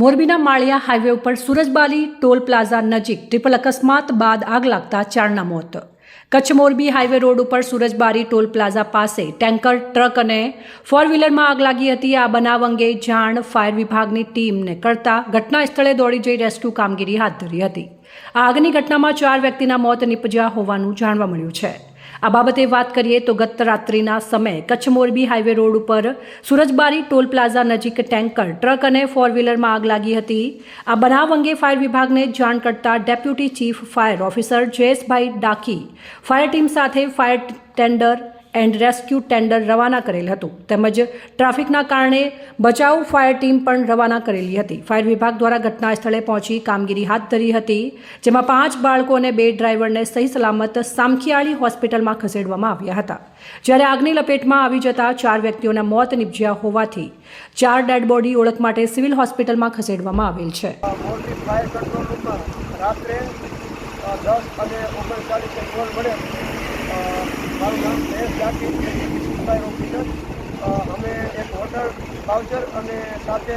મોરબીના માળિયા હાઈવે ઉપર Surajbari toll plaza નજીક ટ્રિપલ અકસ્માત બાદ આગ લાગતા ચારના મોત. કચ્છ મોરબી હાઈવે રોડ ઉપર સુરજબારી ટોલ પ્લાઝા પાસે ટેન્કર, ટ્રક અને ફોર વ્હીલરમાં આગ લાગી હતી. આ બનાવ અંગે જાણ ફાયર વિભાગની ટીમને કરતા ઘટના સ્થળે દોડી જઈ રેસ્ક્યુ કામગીરી હાથ ધરી હતી. આ આગની ઘટનામાં 4 વ્યક્તિના મોત નીપજ્યા હોવાનું જાણવા મળ્યું છે. આ બાબતે વાત કરીએ તો ગત રાત્રિના સમયે કચ્છ મોરબી હાઈવે રોડ ઉપર સુરજબારી ટોલ પ્લાઝા નજીક ટેન્કર, ટ્રક અને ફોર વ્હીલરમાં આગ લાગી હતી. આ બનાવ અંગે ફાયર વિભાગને જાણ કરતા deputy chief fire officer Jayeshbhai Dakhi fire team સાથે fire tender and rescue tender રવાના કરેલ હતું, તેમજ ટ્રાફિકના કારણે બચાવ ફાયર ટીમ પણ રવાના કરેલી હતી. ફાયર વિભાગ દ્વારા ઘટના સ્થળે પહોંચી કામગીરી હાથ ધરી હતી, જેમાં 5 બાળકો અને 2 ડ્રાઈવરને સહી સલામત સામખિયાળી હોસ્પિટલમાં ખસેડવામાં આવ્યા હતા. જ્યારે આગની લપેટમાં આવી જતા 4 વ્યક્તિઓના મોત નીપજ્યા હોવાથી 4 ડેડ બોડી ઓળખ માટે સિવિલ હોસ્પિટલમાં ખસેડવામાં આવેલ છે. મોરબી ફાયર કંટ્રોલ રૂમમાં રાત્રે 10:39 કોલ મળે. મારું નામ જયેશ ડાખી, ફાયર ઓફિસર. અમે એક હોટલ વાઉચર અને સાથે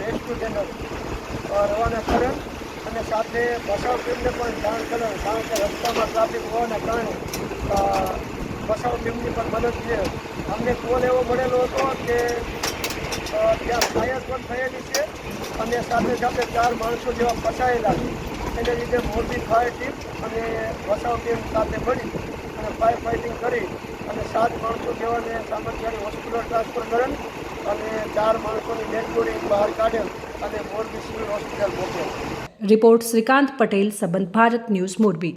રેસ્ક્યુ ટેન્ડર રવાના કરેલ અને સાથે બચાવ ટીમને પણ જાણ કરેલ. કારણ કે રસ્તામાં ટ્રાફિક હોવાના કારણે બચાવ ટીમની પણ મદદ છે. અમને કોલ એવો મળેલો હતો કે ત્યાં ફાયર પણ થયેલી છે અને સાથે 4 માણસો જેવા ફસાયેલા છે. એને લીધે મોરબી ફાયર ટીમ અને બચાવ ટીમ સાથે મળી અને ફાયર ફાઇટિંગ કરી અને 7 માણસો જેવાને સામખિયાળી હોસ્પિટલ ટ્રાન્સફર કરેલ અને 4 માણસોની ડેડ બોડી બહાર કાઢેલ અને મોરબી સિવિલ હોસ્પિટલ મોકલેલ. Report Shrikant Patel, Sambandh Bharat news, Morbi.